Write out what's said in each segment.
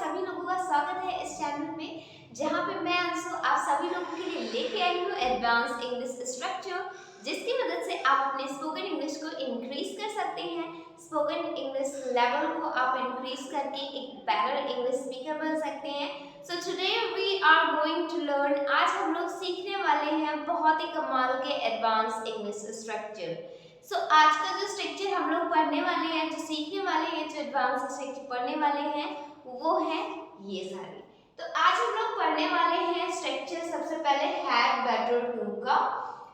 सभी लोगों का स्वागत है इस चैनल में, जहां पे मैं अंशु आप सभी लोगों के लिए लेके आई हूँ एडवांस इंग्लिश स्ट्रक्चर, जिसकी मदद से आप अपने स्पोकन इंग्लिश को इंक्रीज कर सकते हैं। स्पोकन इंग्लिश लेवल को आप इंक्रीज करके एक बेटर इंग्लिश स्पीकर बन सकते हैं। So today we are going to learn, आज हम लोग सीखने वाले हैं बहुत ही कमाल के एडवांस इंग्लिश स्ट्रक्चर। आज का जो स्ट्रक्चर हम लोग पढ़ने वाले हैं, जो सीखने वाले हैं, जो एडवांस स्ट्रक्चर पढ़ने वाले हैं, वो है ये सारे। तो आज हम लोग पढ़ने वाले हैं स्ट्रक्चर सबसे पहले हैड बेटर टू का,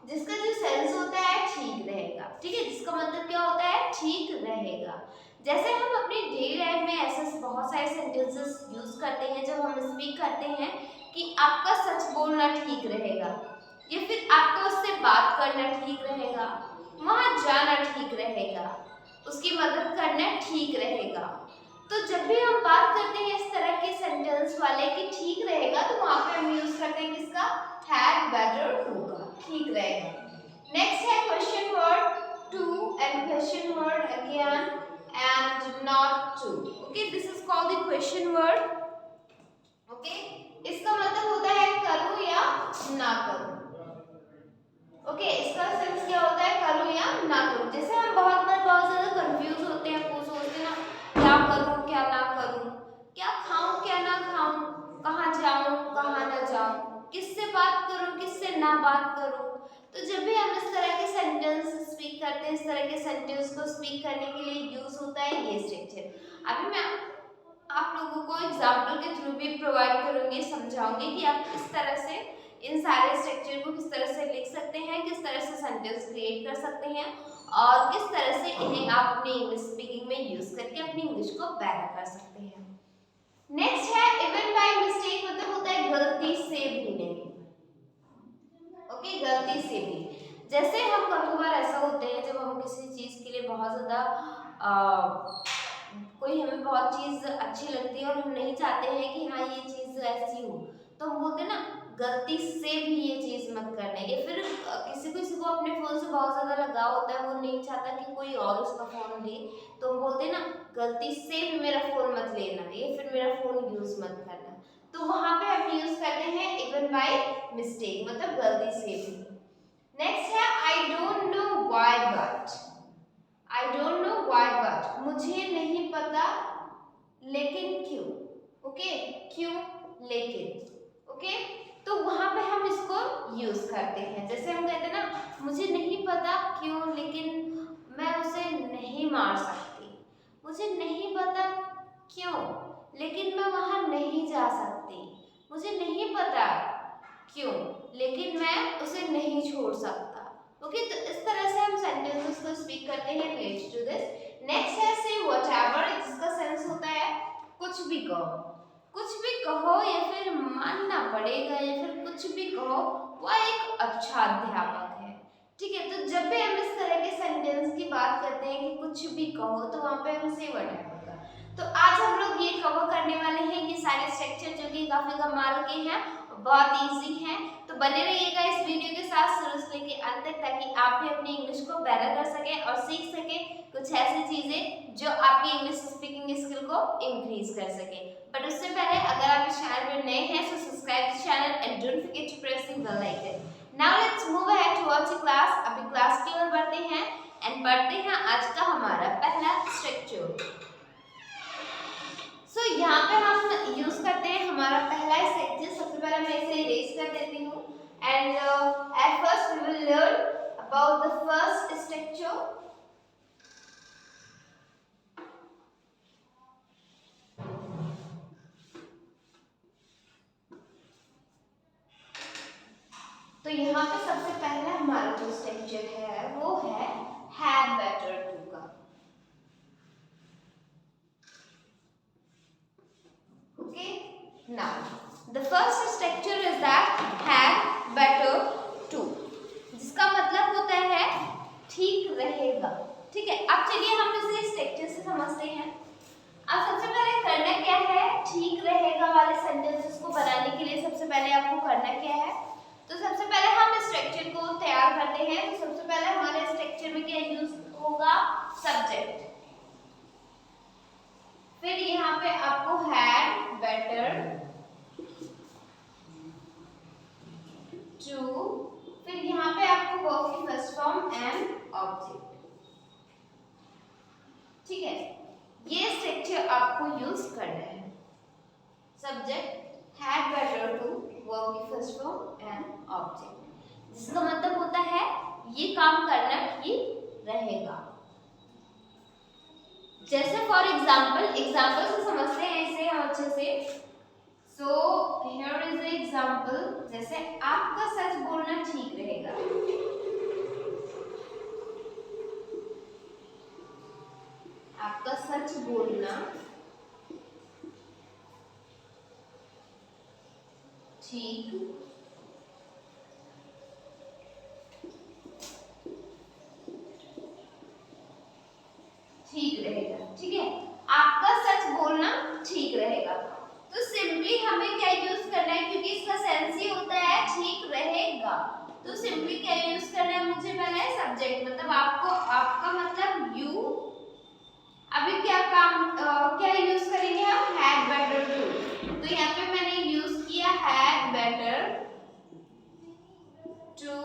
जिसका जो सेंस होता है ठीक रहेगा। ठीक है, जिसका मतलब क्या होता है, ठीक रहेगा। जैसे हम अपनी डेली लाइफ में ऐसे बहुत सारे सेंटेंसेस यूज करते हैं जब हम स्पीक करते हैं कि आपका सच बोलना ठीक रहेगा, या फिर आपका उससे बात करना ठीक रहेगा, वहां जाना ठीक रहेगा, उसकी मदद करना ठीक रहेगा। तो जब भी हम बात करते हैं इस तरह के सेंटेंस वाले कि ठीक रहेगा, तो वहां पे हम यूज करते हैं किसका, हैड बेटर टू का, ठीक रहेगा। नेक्स्ट है question word to and question word again and not to. Okay, this is called the question word. Okay, इसका मतलब होता है करूं या ना करूं। ओके, इसका सेंस क्या होता है, करूं या ना करूं। जैसे हम बहुत ज्यादा कंफ्यूज होते हैं, वो सोचते हैं ना क्या करूं क्या ना करूं, क्या खाऊं क्या ना खाऊं, कहां जाऊं कहां ना जाऊं, किससे बात करूं किससे ना बात करूं। तो जब भी हम इस तरह के सेंटेंस स्पीक करते हैं, इस तरह के सेंटेंस को स्पीक करने के लिए यूज होता है ये स्ट्रक्चर। अभी मैं आप लोगों को एग्जाम्पल के थ्रू भी प्रोवाइड करूंगी, समझाऊंगी कि आप किस तरह से इन सारे स्ट्रक्चर को किस तरह से लिख सकते हैं, किस तरह से सेंटेंस क्रिएट कर सकते हैं, और किस तरह से इन्हें आप अपनी इंग्लिश स्पीकिंग में यूज करके अपनी इंग्लिश को बेटर कर सकते हैं। नेक्स्ट है इवन बाय मिस्टेक, मतलब होता है गलती से भी नहीं। ओके, गलती से भी। जैसे हम कभी कभार ऐसा होते हैं जब हम किसी चीज के लिए बहुत ज्यादा कोई हमें बहुत चीज अच्छी लगती है और हम नहीं चाहते हैं कि हाँ ये चीज ऐसी हो, तो हम बोलते हैं ना गलती से भी ये चीज मत करना। या फिर किसी को अपने फोन से बहुत ज्यादा लगाव होता है, वो नहीं चाहता कि कोई और उसका फोन ले, तो हम बोलते हैं ना गलती से भी मेरा फोन मत लेना, या फिर मेरा फोन यूज मत करना। तो वहां पे हम यूज करते हैं इवन बाय मिस्टेक, मतलब गलती से भी। नेक्स्ट है आई don't know why but. I don't know why but, मुझे नहीं पता लेकिन क्यों। ओके, क्यों लेकिन। ओके, तो वहां पे हम इसको यूज करते हैं। जैसे हम कहते हैं ना मुझे नहीं पता क्यों लेकिन मैं उसे नहीं मार सकती, मुझे नहीं पता क्यों लेकिन मैं वहां नहीं जा सकती, मुझे नहीं पता क्यों लेकिन मैं उसे नहीं छोड़ सकता। ओके, तो इस तरह से हम सेंटेंसेस को स्पीक करते हैं रिलेटेड टू दिस। नेक्स्ट है से व्हाटएवर, इसका सेंस होता है कुछ भी कहो। कुछ भी कहो या फिर मानना पड़ेगा, या फिर कुछ भी कहो, वह एक अच्छा अध्यापक है। ठीक है, तो जब भी हम इस तरह के सेंटेंस की बात करते हैं कि कुछ भी कहो, तो वहां पे हम से व्हाटएवर का। तो आज हम लोग ये कवर करने वाले हैं कि सारे स्ट्रक्चर जो कि काफी कमाल के हैं, बहुत इजी हैं। तो बने रहिएगा इस वीडियो के साथ शुरू से लेके अंत तक, ताकि आप भी अपनी इंग्लिश को बेटर कर सकें और सीख सकें कुछ ऐसी चीजें जो आपकी इंग्लिश स्पीकिंग स्किल को इंक्रीज कर सके। बट उससे पहले अगर आप इस चैनल में नए हैं, so subscribe the channel and don't forget to press the bell icon. Now let's move ahead towards the class. अभी क्लास की ओर बढ़ते हैं एंड पढ़ते हैं आज का हमारा पहला स्ट्रक्चर। सो यहाँ पे हम यूज करते हैं हमारा पहला स्ट्रक्चर। सबसे पहले मैं इसे इरेज कर देती हूँ and at first we will learn about the first structure. तो यहाँ पे सबसे पहला हमारा जो स्ट्रक्चर है वो है हैड बेटर टू का। Okay, now the first structure is that had better to, जिसका मतलब होता है ठीक रहेगा। ठीक है, अब चलिए हम इसे स्ट्रक्चर से समझते हैं। अब सबसे पहले करना क्या है, ठीक रहेगा वाले सेंटेंसेस को बनाने के लिए सबसे पहले आपको करना क्या है, तो सबसे पहले हम स्ट्रक्चर को तैयार करते हैं। तो सबसे पहले हमारे स्ट्रक्चर में क्या यूज होगा, सब्जेक्ट, फिर यहाँ पे आपको had subject had better to, verb की फर्स्ट फॉर्म एंड ऑब्जेक्ट, जिसका मतलब होता है ये काम करना ठीक रहेगा। जैसे फॉर एग्जाम्पल से समझते हैं इसे हम अच्छे से। So here is a example, जैसे आपका सच बोलना ठीक रहेगा, आपका सच बोलना ठीक रहेगा। ठीक है, आपका सच बोलना ठीक रहेगा। तो सिंपली हमें क्या यूज करना है, क्योंकि इसका सेंस ही होता है ठीक रहेगा, तो सिंपली क्या यूज करना है, मुझे पहले सब्जेक्ट मतलब आपको, आपका मतलब यू, अभी क्या यूज करेंगे हम, हैड बेटर टू। तो यहाँ पे मैंने यूज किया हैड बेटर टू।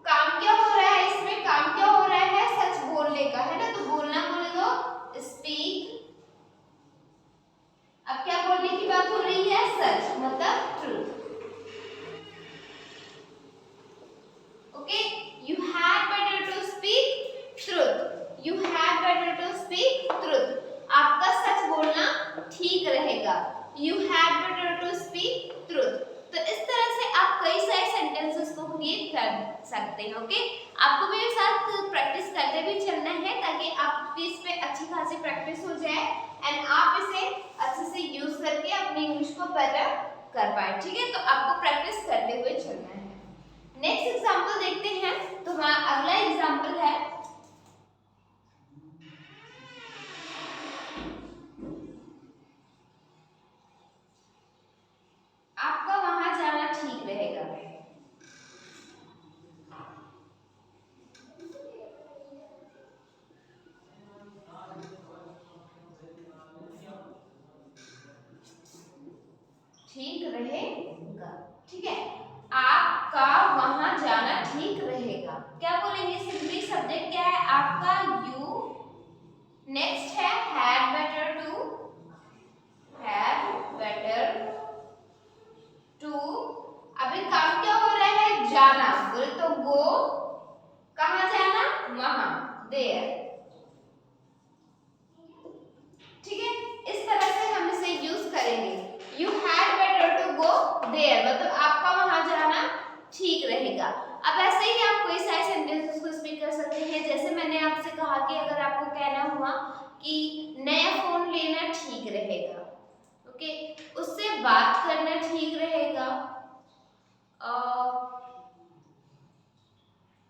काम क्या हो रहा है इसमें, काम क्या हो रहा है, सच बोलने का है ना, तो बोलना बोल दो स्पीक। अब क्या बोलने की बात हो रही है, सच मतलब truth. Okay, you had better to speak truth, you had better to speak truth, आपका सच बोलना ठीक रहेगा, you had better to speak truth. तो इस तरह से आप कई सारे सेंटेंसेस को क्रिएट कर सकते हैं। ओके, आपको मेरे साथ प्रैक्टिस करते भी चलना है ताकि आपकी इस पे अच्छी खासी प्रैक्टिस हो जाए एंड आप इसे अच्छे से यूज करके अपनी इंग्लिश को बेटर कर पाए। ठीक है, तो आपको प्रैक्टिस करते हुए चलना है। नेक्स्ट एग्जांपल देखते हैं। तो हमारा अगला एग्जांपल है, आपका वहां जाना ठीक रहेगा। ठीक रहेगा, ठीक है, आपका वहां जाना ठीक रहेगा। क्या बोलेंगे, सिंपली सब्जेक्ट क्या है आपका यू, नेक्स्ट है had better to, had better to. अभी काम क्या हो रहा है, जाना, बोले तो गो, कहां जाना, वहां, देयर। ठीक है, इस तरह से हम इसे यूज करेंगे, you had better to go there, मतलब आपका वहां जाना ठीक रहेगा। अब ऐसे ही आप कोई सारे सेंटेंसेस को स्पीक कर सकते हैं। जैसे मैंने आपसे कहा कि अगर आपको कहना हुआ कि नया फोन लेना ठीक रहेगा, ओके, उससे बात करना ठीक रहेगा,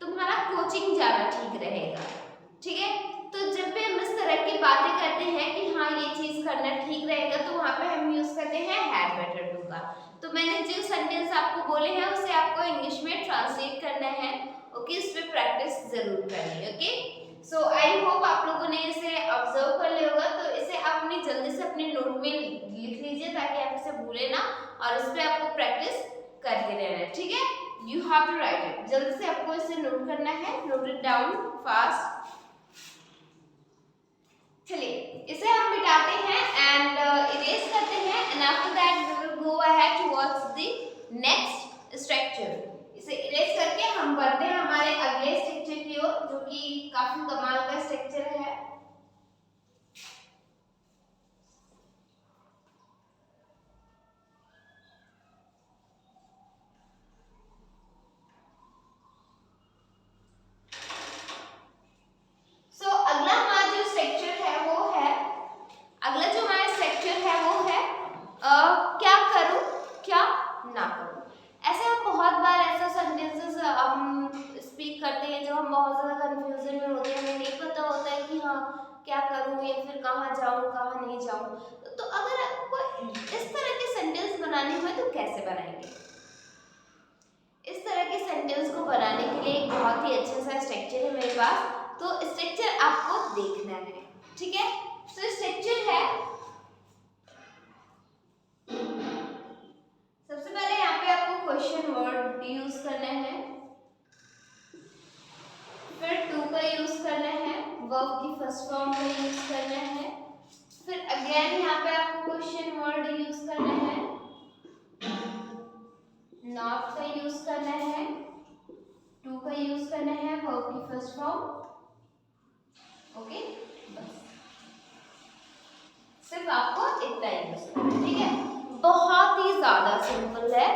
तुम्हारा कोचिंग जाना ठीक रहेगा। ठीक है, तो जब भी हम इस तरह की बातें करते हैं कि हाँ ये चीज करना ठीक रहेगा, तो वहां पे हम यूज करते हैं हैड बेटर टू का। तो मैंने जो सेंटेंस आपको बोले हैं उसे आपको इंग्लिश में ट्रांसलेट करना है। ओके, इस पे प्रैक्टिस जरूर करनी है। ओके, सो आई होप आप लोगों ने इसे ऑब्जर्व कर लिया होगा। तो इसे आप अपनी जल्दी से अपने नोट में लिख लीजिए ताकि आप इसे भूले ना, और इस पे आपको प्रैक्टिस करते रहना है। ठीक है, you have to write it, जल्दी से आपको इसे नोट करना है, नोट इट डाउन फास्ट। चलिए इसे हम मिटाते हैं एंड इरेज करते हैं and after that we will go ahead towards the next structure. इसे इरेज करके हम बढ़ते हैं हमारे अगले स्ट्रक्चर की ओर, जो कि काफी कमाल का स्ट्रक्चर है। क्या करूं क्या ना करूं। ऐसे हम बहुत बार ऐसा सेंटेंसेस हम स्पीक करते हैं जब हम बहुत ज़्यादा कंफ्यूजन में होते हैं, हमें नहीं पता होता है कि हाँ क्या करूं या फिर कहाँ जाऊं कहाँ नहीं जाऊं। तो अगर आपको इस तरह के सेंटेंस बनाने हुए तो कैसे बनाएंगे। इस तरह के सेंटेंस को बनाने के लिए एक बहुत ही अच्छा सा स्ट्रक्चर है मेरे पास, तो स्ट्रक्चर आपको देखना है। ठीक है, तो स्ट्रक्चर है, सबसे पहले यहाँ पे आपको क्वेश्चन वर्ड यूज करना है, फिर टू का यूज करना है, वर्ब की फर्स्ट फॉर्म का यूज करना है, फिर अगेन यहाँ पे आपको क्वेश्चन वर्ड यूज करना है, यूज करना है वर्ब की फर्स्ट फॉर्म। ओके, बस सिर्फ आपको इतना यूज करना है, ठीक है। बहुत ही ज्यादा सिंपल है,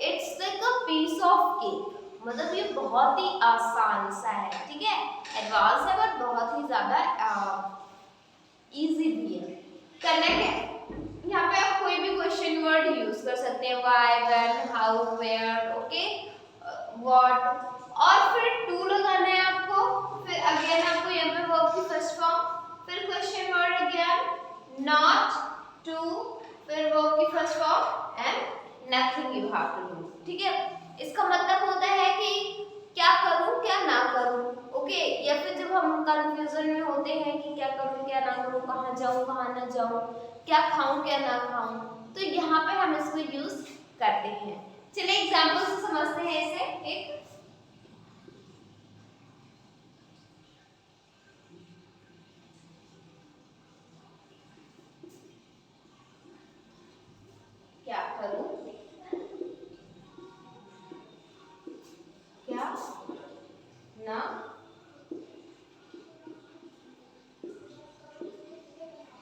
it's like a piece of cake, मतलब ये बहुत ही आसान सा है, ठीक है। एडवांस है बट बहुत ही ज्यादा इजी भी है। करना क्या है, यहाँ पे आप कोई भी क्वेश्चन वर्ड यूज कर सकते हैं, why, when, how, where, okay, what, और फिर टू लगाना है आपको। फिर अगेन आपको यहाँ पे वर्ब की फर्स्ट फॉर्म, फिर question word again, not, to, फिर वर्ब की first form and nothing you have to do, ठीक है। इसका मतलब होता है कि क्या करूं क्या ना करूं, ओके। या फिर जब हम कंफ्यूजन में होते हैं कि क्या करूं क्या ना करूं, कहाँ जाऊं कहाँ ना जाऊं, क्या खाऊं क्या ना खाऊं, तो यहाँ पे हम इसको यूज करते हैं। चलिए एग्जांपल से समझते हैं इसे। एक क्या करूं क्या ना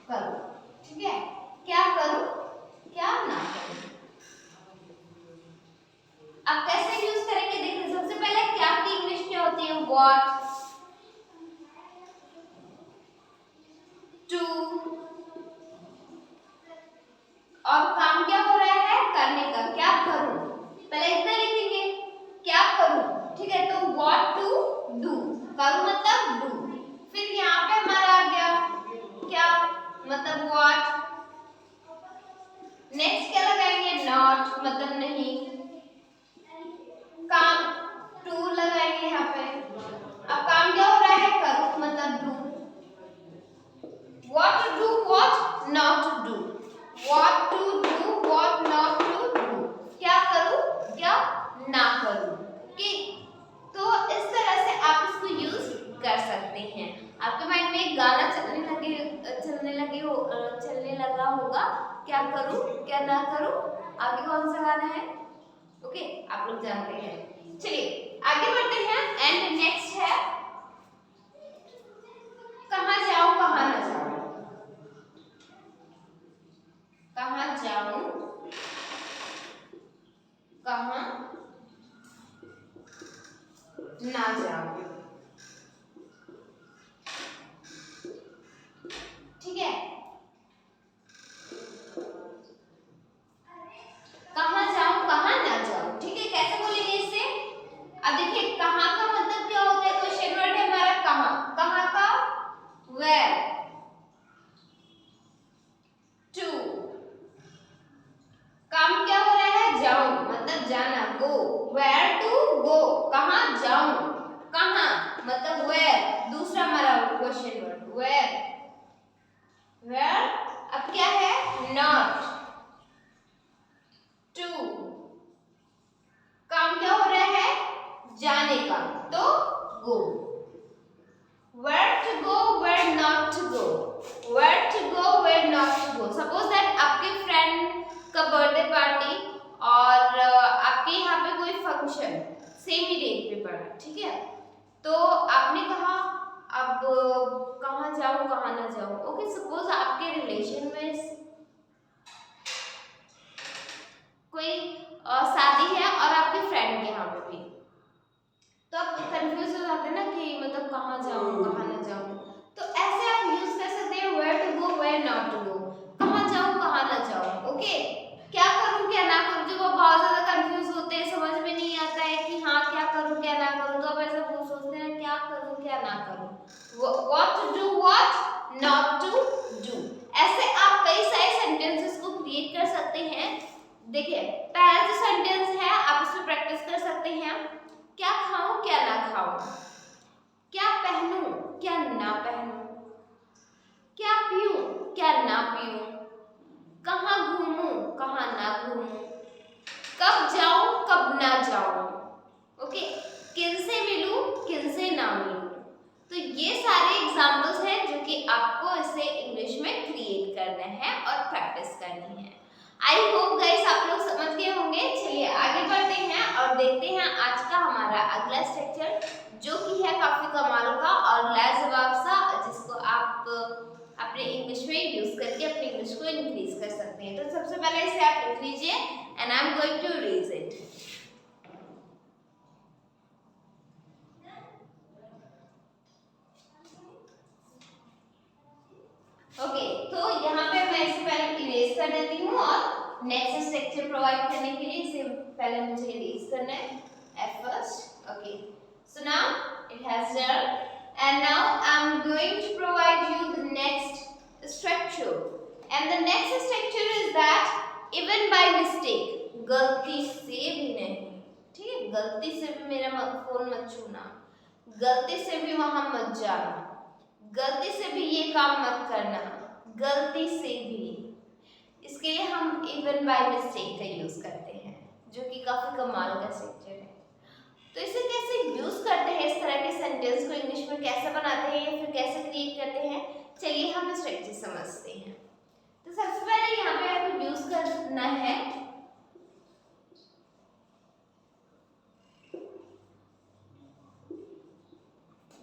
करूं, ठीक है। क्या करूं क्या ना करूं, अब कैसे यूज करेंगे देखिए। सबसे पहले क्या की इंग्लिश क्या होती है, व्हाट, टू, और काम क्या हो रहा है करने का, क्या करूं, पहले इतना लिखेंगे क्या करूं, ठीक है। तो व्हाट टू डू, करूं मतलब डू, फिर यहाँ पे हमारा आ गया क्या मतलब व्हाट, नेक्स्ट क्या लगाएंगे नॉट मतलब नहीं, काम टू लगाएंगे यहाँ पे। अब काम क्या हो रहा है करूं मतलब do, what to do what not to do, what to do what not to do, क्या करूं क्या ना करूं, ओके। तो इस तरह से आप इसको यूज कर सकते हैं। आपके माइंड में एक गाना चलने लगा होगा, क्या करूं क्या ना करूं, आगे कौन सा गाना है, ओके, आप लोग जानते हैं। चलिए आगे बढ़ते हैं। एंड नेक्स्ट है कहाँ जाऊं कहाँ ना जाऊं, कहाँ जाऊं कहाँ ना जाऊं, ठीक है। कहाँ जाऊं कहाँ ना जाऊं, ठीक है। कैसे बोलेंगे इससे, अब देखिए कहाँ का मतलब क्या होता है, क्वेश्चन वर्ड है हमारा कहाँ, कहाँ का वेयर, टू, काम क्या हो रहा है जाऊं मतलब जाना, गो, वेयर टू गो, कहाँ जाऊं, कहाँ मतलब वेयर, दूसरा हमारा क्वेश्चन वर्ड वेयर, वेयर, अब क्या है नॉट, टू, काम क्या हो रहा है जाने का, तो गो, where to go where not to go, where to go where not to go। Suppose that आपके फ्रेंड का बर्थडे पार्टी और आपके यहाँ पे कोई फंक्शन सेम ही डेट पे पड़ा, ठीक है। तो आपने कहा अब कहाँ जाऊं कहाँ ना जाऊं, ओके। सपोज आपके रिलेशन में कोई शादी है और आपके फ्रेंड के यहाँ पे भी, तो आप कंफ्यूज हो जाते हैं ना कि मतलब कहाँ जाऊं कहाँ ना जाऊं। तो ऐसे आप यूज कर सकते हैं where to go where not to go, कहाँ जाऊं कहाँ ना जाऊं, ओके। क्या करूं क्या ना करूं, जब आप बहुत ज्यादा कंफ्यूज होते हैं, समझ में नहीं आता है कि हाँ क्या करूं क्या ना करूं, तो आप ऐसा सोचते हैं क्या करूं क्या ना करूं, what to do what not to do. ऐसे आप कई सारे सेंटेंसेस को क्रिएट कर सकते हैं। देखिए पहला जो सेंटेंस है आप इसमें प्रैक्टिस कर सकते हैं, क्या खाऊं क्या ना खाऊं, क्या पहनूं क्या ना पहनूं, क्या पीऊं क्या ना पीऊं, कहाँ घूमूं कहाँ ना घूमूं, कब जाऊं कब ना जाऊं, ओके, किनसे मिलूं किनसे ना मिलूं। तो ये सारे एग्जाम्पल्स हैं जो कि आपको इसे इंग्लिश में क्रिएट करना है और प्रैक्टिस करनी है। आई होप गाइस आप लोग समझ गए होंगे। चलिए आगे बढ़ते हैं और देखते हैं आज का हमारा अगला स्ट्रक्चर, जो कि है काफी कमाल का और लाजवाब सा, जिसको आप अपने इंग्लिश में यूज करके अपने इंग्लिश को इंक्रीज कर सकते हैं। तो सबसे पहले इसे आप लिख लीजिए and I am going to read it. Okay, तो यहाँ पे मैं इसे पहले इरेज कर देती हूँ और नेक्स्ट स्ट्रक्चर प्रोवाइड करने के लिए इसे पहले मुझे इरेज करना है at first. Okay, so now it has done and now I'm going to provide you the next structure, and the next structure is that even by mistake, गलती से भी नहीं, ठीक है, गलती से भी मेरा फोन मत छूना, गलती से भी वहां मत जाना, गलती से भी ये काम मत करना, गलती से भी। इसके लिए हम इवन बाय मिस्टेक का यूज करते हैं, जो कि काफी कमाल का स्ट्रक्चर है। तो इसे कैसे यूज करते हैं, इस तरह के सेंटेंस को इंग्लिश में कैसे बनाते हैं या फिर कैसे क्रिएट करते हैं, चलिए हम स्ट्रक्चर समझते हैं। तो सबसे पहले यहाँ पे आपको यूज करना है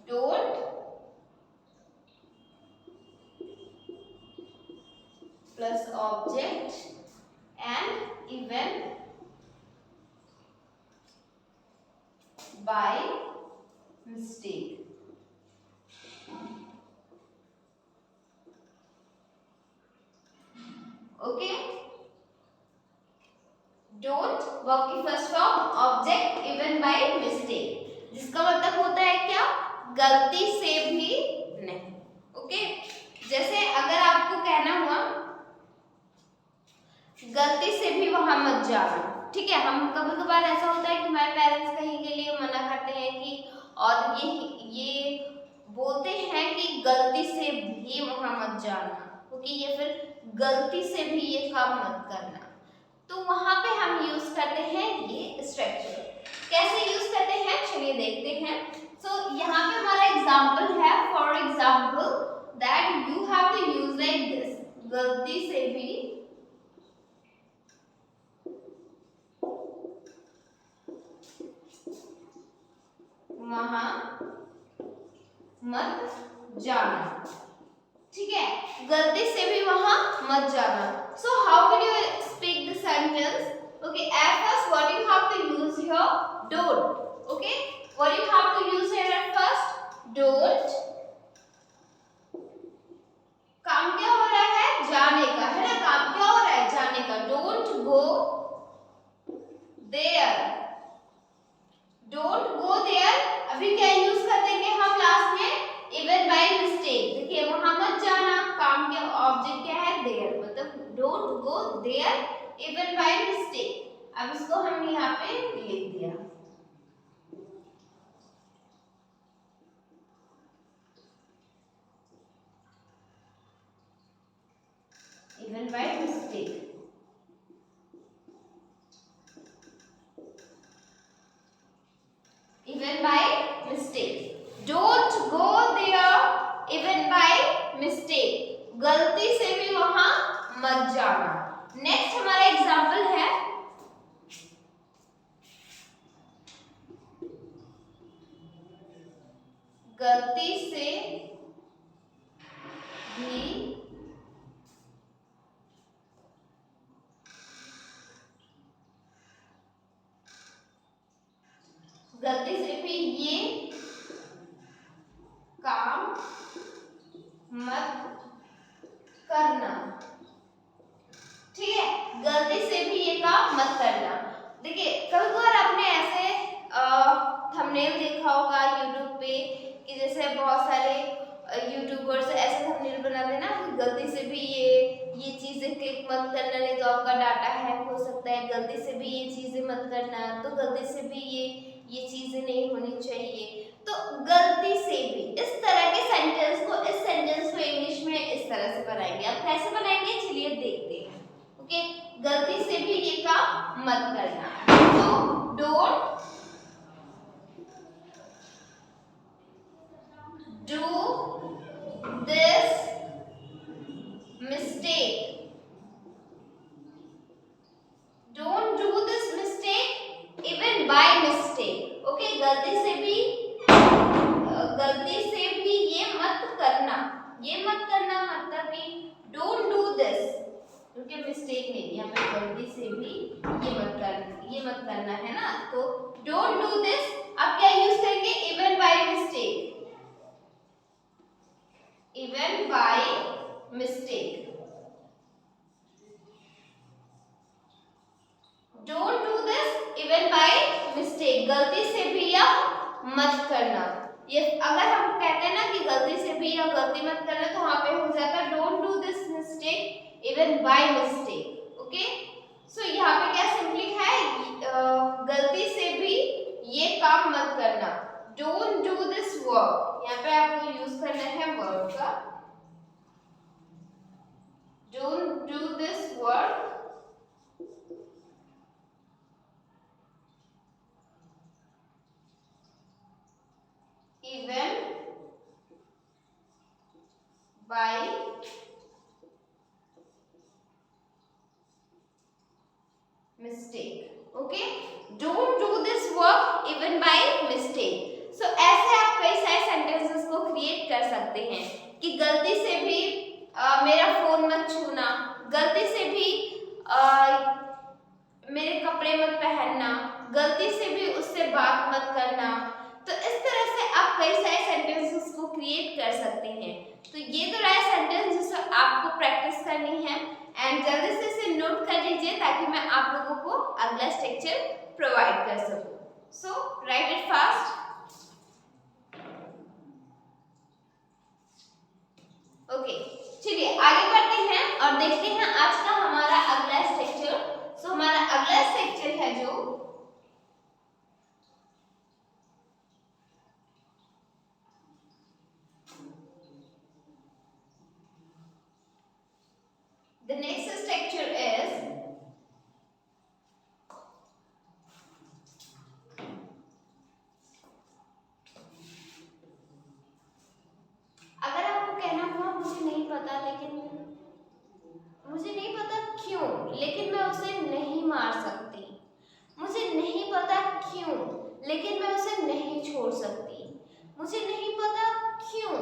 don't plus object and even by mistake. Okay, don't verb की first form object even by mistake, जिसका मतलब होता है क्या, गलती से भी नहीं। ओके, जैसे अगर आपको कहना हुआ गलती से भी वहां मत जाना, ठीक है, हम कभी कभार ऐसा होता है कि हमारे पेरेंट्स कहीं के लिए मना करते हैं कि, और ये बोलते हैं कि गलती से भी वहां मत जाना, क्योंकि ये फिर गलती से भी ये काम मत करना। तो वहां पे हम यूज करते हैं ये स्ट्रक्चर। कैसे यूज करते हैं चलिए देखते हैं। सो यहाँ पे हमारा एग्जाम्पल है, for example that you have to use like this, गलती से भी वहां मत जाना, ठीक है, गलती से भी वहां मत जाना। So how can you speak the sentence? Okay, at first what you have to use here, don't. Okay, what you have to use here at first, don't. काम क्या हो रहा है, जाने का, है ना, काम क्या हो रहा है, जाने का। Don't go there, don't go there. अभी क्या यूज कर देंगे हम लास्ट में, इवन बाय मिस्टेक। देखिए वहां मत जाना, काम के ऑब्जेक्ट क्या है, देयर, मतलब don't go there even by mistake. अब इसको हम यहाँ पे लिख दिया, even by mistake. Even by mistake, don't go there even by mistake, गलती से भी वहां मत जाना। नेक्स्ट हमारा एग्जाम्पल है गलती से भी गलती से भी ये काम मत करना, ठीक है, गलती से भी ये काम मत करना। देखिए कभी कभार आपने ऐसे थंबनेल देखा होगा यूट्यूब पे कि जैसे बहुत सारे यूट्यूबर्स ऐसे थंबनेल बनाते हैं ना कि गलती से भी ये चीजें क्लिक मत करना, नहीं तो आपका डाटा हैक हो सकता है, गलती से भी ये चीजें मत करना, तो गलती से भी ये चीजें नहीं होनी चाहिए। तो गलती से भी, इस तरह के सेंटेंस को, इस सेंटेंस को इंग्लिश में इस तरह से बनाएंगे। अब कैसे बनाएंगे चलिए देखते हैं। ओके, गलती से भी ये काम मत करना, तो don't do this mistake, mistakenly, यहाँ पे गलती से भी ये मत करना है ना, तो डोंट डू दिस। अब क्या यूज करेंगे, even by mistake, even by mistake, don't do this even by mistake, गलती से भी या मत करना। ये अगर हम कहते हैं ना कि गलती से भी या गलती मत करना, तो वहां पे हो जाता don't do this mistake even by mistake. Okay, so यहाँ पे क्या सिंपली है, गलती से भी ये काम मत करना, डोंट डू दिस वर्क। यहाँ पे आपको यूज करना है वर्क का, don't do this work even by mistake. Okay, don't do this work even by mistake. So ऐसे आप कई सारे सेंटेंसेस को क्रिएट कर सकते हैं कि गलती से भी मेरा फोन मत छूना, गलती से भी मेरे कपड़े मत पहनना, गलती से भी उससे बात मत करना। तो इस तरह से आप कई सारे सेंटेंसेस को क्रिएट कर सकते हैं। तो ये तो रहा सेंटेंस जिसे आपको प्रैक्टिस करनी है, एंड जल्दी से इसे नोट कर लीजिए ताकि मैं आप लोगों को अगला स्ट्रक्चर प्रोवाइड कर सकूं। सो राइट इट फास्ट। ओके, चलिए आगे बढ़ते हैं और देखते हैं आज का हमारा अगला स्ट्रक्चर। सो हमारा अगला स्ट्रक्चर है जो the next structure is अगर आपको कहना हुआ मुझे नहीं पता क्यों, लेकिन मैं उसे नहीं मार सकती, मुझे नहीं पता क्यों, लेकिन मैं उसे नहीं छोड़ सकती, मुझे नहीं पता क्यों,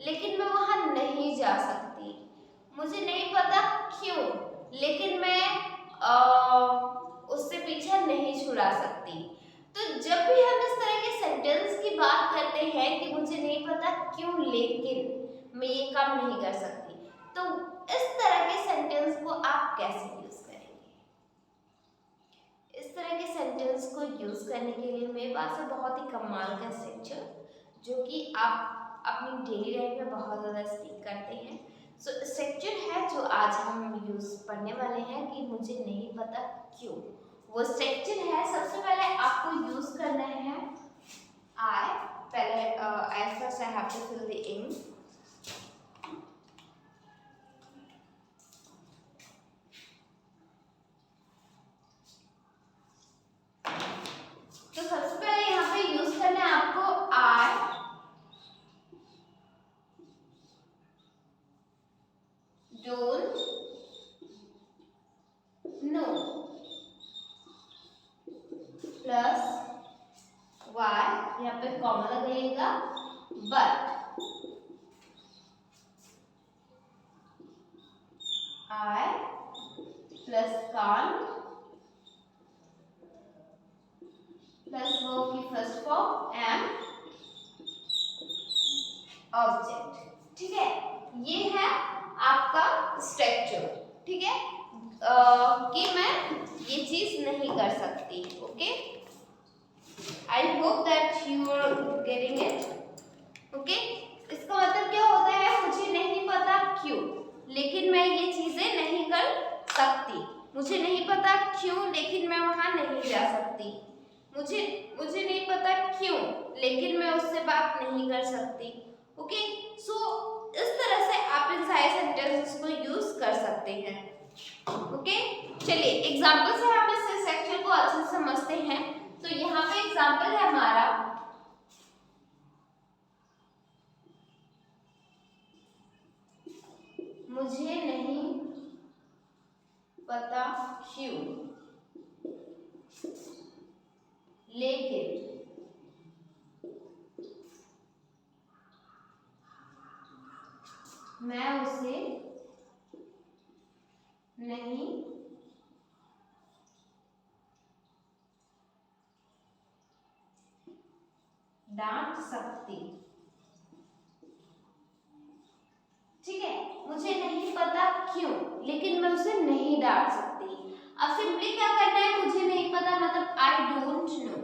लेकिन मैं वहां नहीं जा सकती, मुझे नहीं पता क्यों, लेकिन मैं उससे पीछा नहीं छुड़ा सकती। तो जब भी हम इस तरह के सेंटेंस की बात करते हैं कि मुझे नहीं पता क्यों लेकिन मैं ये काम नहीं कर सकती, तो इस तरह के सेंटेंस को आप कैसे यूज करेंगे? इस तरह के सेंटेंस को यूज करने के लिए मेरे पास है बहुत ही कमाल का स्ट्रक्चर जो कि आप अपनी डेली लाइफ में बहुत ज़्यादा स्पीक करते हैं। सो स्ट्रक्चर है जो आज हम यूज पढ़ने वाले हैं कि मुझे नहीं पता क्यों। वो स्ट्रक्चर है, सबसे पहले आपको यूज करना है आई, पहले I first I have to fill the in. तो सबसे पहले यहाँ पे यूज करना है आपको I, don't know plus Y, यहाँ पे कॉमा लगाइएगा, but I plus can't plus verb की फर्स्ट फॉर्म एंड ऑब्जेक्ट। ठीक है, ये है आपका स्ट्रक्चर। ठीक है, कि मैं ये चीज नहीं कर सकती। Okay, I hope that you are getting it. Okay, इसका मतलब क्या होता है, मुझे नहीं पता क्यों लेकिन मैं ये चीजें नहीं कर सकती, मुझे नहीं पता क्यों लेकिन मैं वहां नहीं जा सकती, मुझे नहीं पता क्यों लेकिन मैं उससे बात नहीं कर सकती। ओके, सो इस तरह से आप इन सारे सेंटेंसेस को यूज कर सकते हैं। ओके, चलिए एग्जांपल से हम इस स्ट्रक्चर को अच्छे से समझते हैं। तो यहाँ पे एग्जांपल है हमारा, मुझे नहीं पता क्यों लेकिन मैं उसे नहीं डांट सकती। ठीक है, मुझे नहीं पता क्यों, लेकिन मैं उसे नहीं डांट सकती। अब सिंपली क्या करना है, मुझे नहीं पता मतलब आई don't no.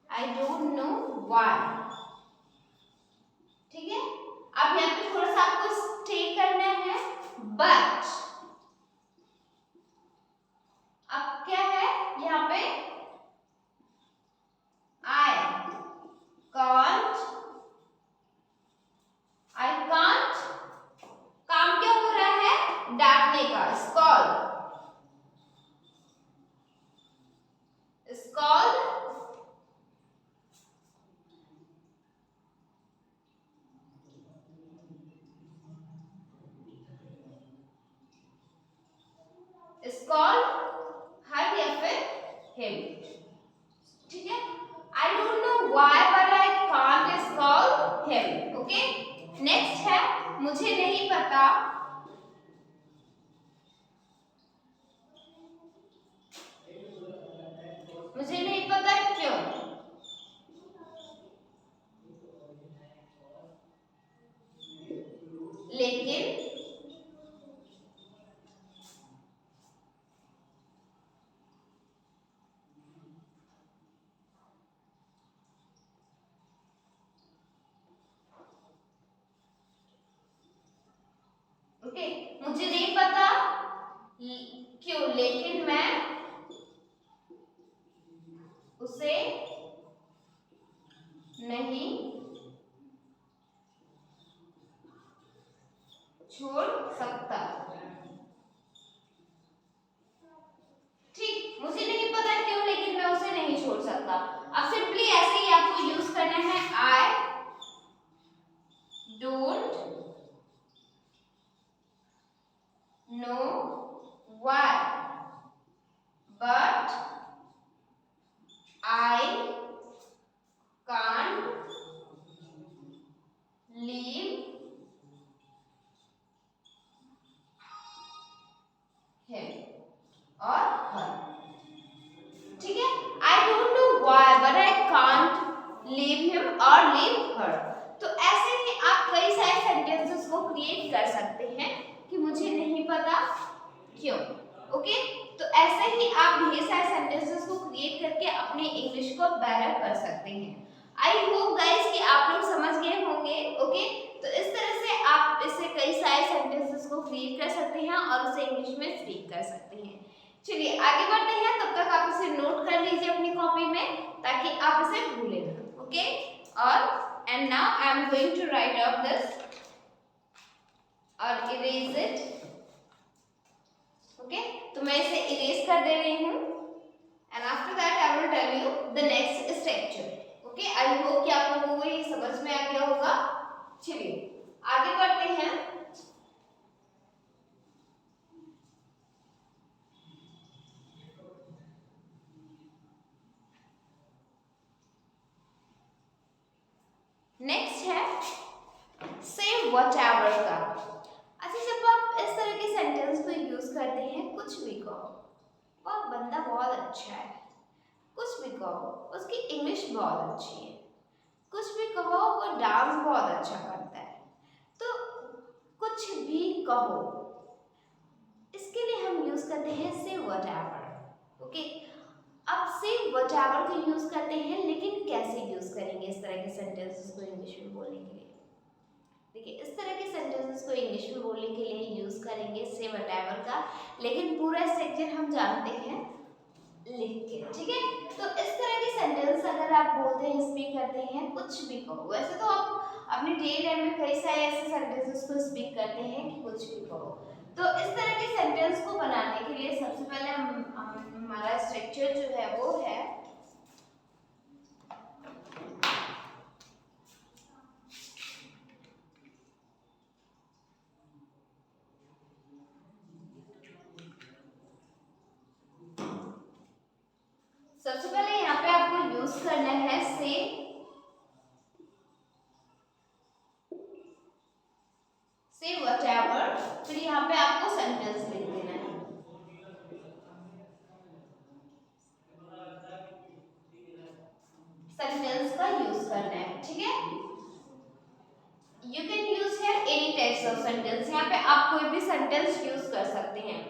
I don't know why. ठीक है, अब यहाँ पे थोड़ा सा आपको स्टे करना है, बट अब क्या है यहाँ पे, आई कांट काम क्या हो रहा है, डांटने का, स्कॉल्ड हर या फिर हिम। ठीक है, आई don't know why but I can't scold him. Okay, next है मुझे नहीं पता, मुझे नहीं पता क्यों, लेकिन ओके, मुझे नहीं पता क्यों, लेकिन मैं उसे नहीं छोड़ सकता। ठीक, मुझे नहीं पता क्यों, लेकिन मैं उसे नहीं छोड़ सकता। अब सिंपली ऐसे ही आपको यूज करना है, आई don't know why but I can't leave him और हर। ठीक है, आई don't know why but I can't leave him और लीव हर। तो ऐसे ही आप कई सारे सेंटेंसेस को क्रिएट कर सकते हैं कि मुझे नहीं पता क्यों। ओके, तो ऐसे ही आप ढेर सारे सेंटेंसेस को क्रिएट करके अपने इंग्लिश को बेटर कर सकते हैं। आई होप गाइस कि आप लोग समझ गए होंगे। ओके, तो इस तरह से आप इससे कई सारे सेंटेंसेस को क्रिएट कर सकते हैं और उसे इंग्लिश में स्पीक कर सकते हैं। चलिए आगे बढ़ते हैं, तब तक आप इसे नोट कर लीजिए अपनी कॉपी में ताकि आप इसे भूलें ना। ओके, और and now I am going to write out this और इरेज इट। ओके, तो मैं इसे इरेज कर दे रही हूँ and after that I will tell you the next structure. Okay, I hope कि आप लोगों को ये समझ में आ गया होगा। चलिए आगे बढ़ते हैं। नेक्स्ट है से व्हाटएवर का। अच्छा, जब आप इस तरह के सेंटेंस को यूज करते हैं, कुछ भी कहो, वह बंदा बहुत अच्छा है, कुछ भी कहो उसकी इंग्लिश बहुत अच्छी है, कुछ भी कहो वो डांस बहुत अच्छा करता है, तो कुछ भी कहो इसके लिए हम यूज करते हैं से व्हाटएवर। ओके, अब से व्हाटएवर को यूज करते हैं, लेकिन कैसे यूज करेंगे इस तरह के सेंटेंसेस को इंग्लिश में बोलने के लिए। देखिए, इस तरह के सेंटेंसेस को इंग्लिश में बोलने के लिए यूज करेंगे से व्हाटएवर का, लेकिन पूरा स्ट्रक्चर हम जानते हैं लिख के। ठीक है, तो इस तरह के सेंटेंस अगर आप बोलते हैं, स्पीक करते हैं, कुछ भी कहो, वैसे तो आप अपने डेली लाइफ में कई सारे ऐसे सेंटेंसेस को स्पीक करते हैं कि कुछ भी कहो। तो इस तरह के सेंटेंस को बनाने के लिए सबसे पहले हमारा स्ट्रक्चर जो है वो है सबसे पहले यहाँ पे आपको यूज करना है से व्हाटएवर, फिर यहाँ पे आपको सेंटेंस लिख देना है। टाइप्स ऑफ सेंटेंस, यहाँ पे आप कोई भी सेंटेंस यूज कर सकते हैं।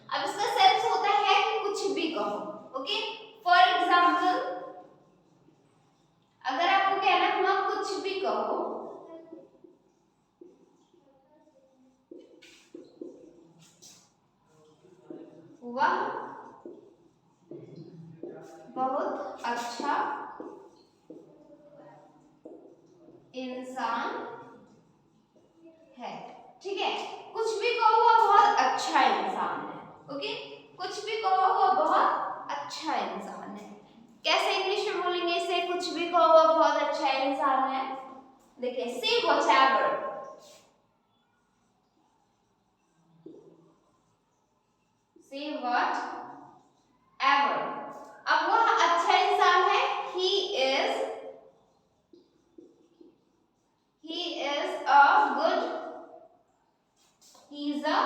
अब इसका सेंस होता है कि कुछ भी कहो, ओके। फॉर एग्जाम्पल अगर आपको कहना हुआ कुछ भी कहो, वह बहुत अच्छा इंसान है, ठीक है। कुछ भी कहो वह बहुत अच्छा इंसान है, ओके। कुछ भी कहो वह बहुत अच्छा इंसान है। कैसे इंग्लिश में बोलेंगे इसे? कुछ भी कहो वह बहुत अच्छा इंसान है। देखिए, से व्हाटएवर, से व्हाटएवर। अब वह अच्छा इंसान है, he is a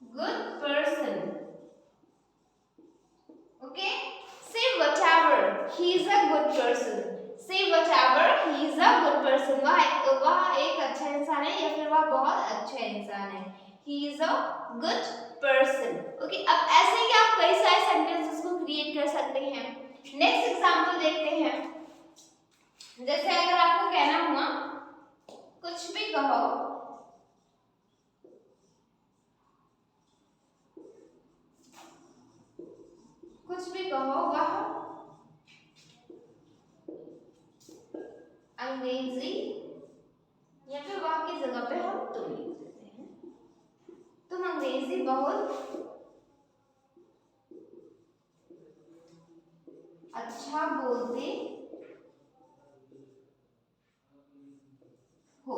good person, okay. Say whatever, he is a good person. Say whatever, he is a good person. वह एक अच्छा इंसान है या फिर वह बहुत अच्छा इंसान है। He is a good person, okay. अब ऐसे ही आप कई सारे सेंटेंसेस को क्रिएट कर सकते हैं। नेक्स्ट एग्जांपल देखते हैं। जैसे अगर आपको कहना हुआ कुछ भी कहो, कुछ भी कहो वह अंग्रेजी, या फिर वह की जगह पे हम तुम लिख देते हैं। तुम अंग्रेजी बहुत अच्छा बोलते हो,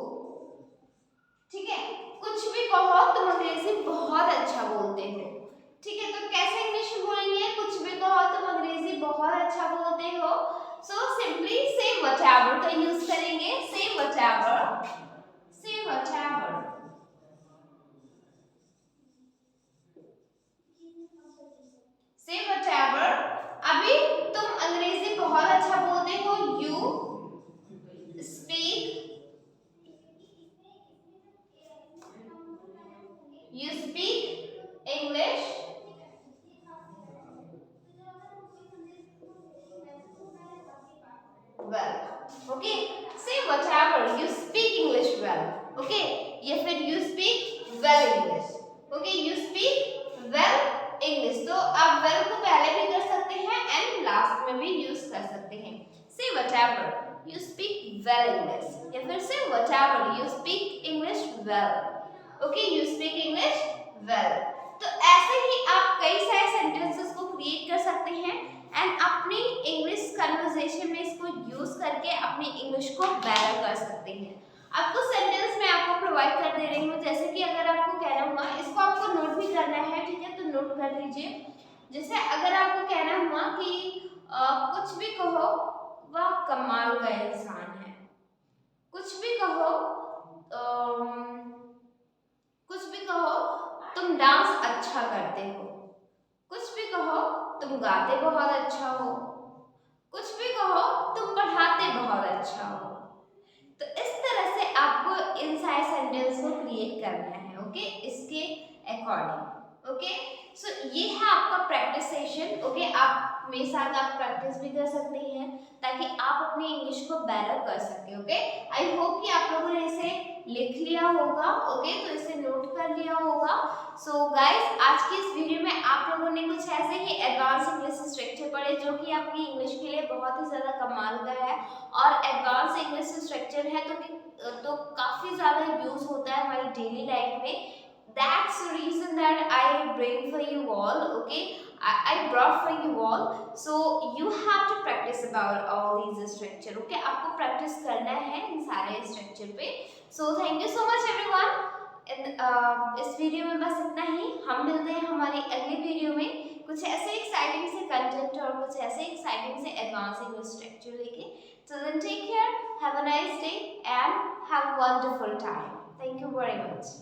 ठीक है। कुछ भी कहो तुम अंग्रेजी बहुत अच्छा बोलते हो, ठीक है। तो कैसे इंग्लिश में बोलेंगे? कुछ भी कहो तुम अंग्रेजी बहुत अच्छा बोलते हो। सो सिंपली से व्हाटएवर का यूज करेंगे। Say whatever, say whatever, say whatever. अभी तुम अंग्रेजी बहुत अच्छा बोलते हो, you speak, you speak English well, okay. Say whatever, you speak English well, okay. या फिर you speak well English, okay. You speak well English, तो आप well को पहले भी कर सकते हैं and लास्ट में भी यूज कर सकते हैं। Say whatever, you speak well English, या फिर say whatever, you speak English well, okay. You speak English well। तो ऐसे ही आप कई सारे सेंटेंसेस को क्रिएट कर सकते हैं एंड अपनी इंग्लिश कन्वर्सेशन में इसको यूज करके अपनी इंग्लिश को बेटर कर सकते हैं। आपको सेंटेंस में आपको प्रोवाइड कर दे रही हूँ, जैसे कि अगर आपको कहना हुआ, इसको आपको नोट भी करना है, ठीक है। तो नोट कर लीजिए। जैसे अगर आपको कहना हुआ कि कुछ भी कहो वह कमाल का इंसान है, कुछ भी कहो, कुछ भी कहो तुम डांस अच्छा करते हो, कुछ भी कहो तुम गाते बहुत अच्छा हो, कुछ भी कहो तुम पढ़ाते बहुत अच्छा हो। तो इस तरह से आपको इन सारे सेंटेंस को क्रिएट करना है, ओके, इसके अकॉर्डिंग, ओके। सो ये है आपका प्रैक्टिस सेशन, ओके। आप मेरे साथ आप प्रैक्टिस भी कर सकते हैं ताकि आप अपनी इंग्लिश को बेटर कर सकें, ओके। आई होप कि आप लोगों ने इसे लिख लिया होगा, ओके, तो इसे नोट कर लिया होगा। सो गाइस, आज की इस वीडियो में आप लोगों ने कुछ ऐसे ही एडवांस इंग्लिश स्ट्रक्चर पढ़े जो कि आपकी इंग्लिश के लिए बहुत ही ज़्यादा कमाल का है और एडवांस इंग्लिश स्ट्रक्चर है तो काफ़ी ज़्यादा यूज़ होता है हमारी डेली लाइफ में। That's the reason that I bring for you all, okay. I brought for you all, so you have to practice about all these structure, okay. आपको practice करना है इन सारे स्ट्रक्चर पे। So thank you so much everyone। इस video में बस इतना ही। हम मिलते हैं हमारी अगली वीडियो में कुछ ऐसे एक्साइटिंग से कंटेंट और कुछ ऐसे एक्साइटिंग से एडवांस इंग्लिश स्ट्रक्चर लेके। So then take care, have a nice day and have a wonderful time. Thank you very much.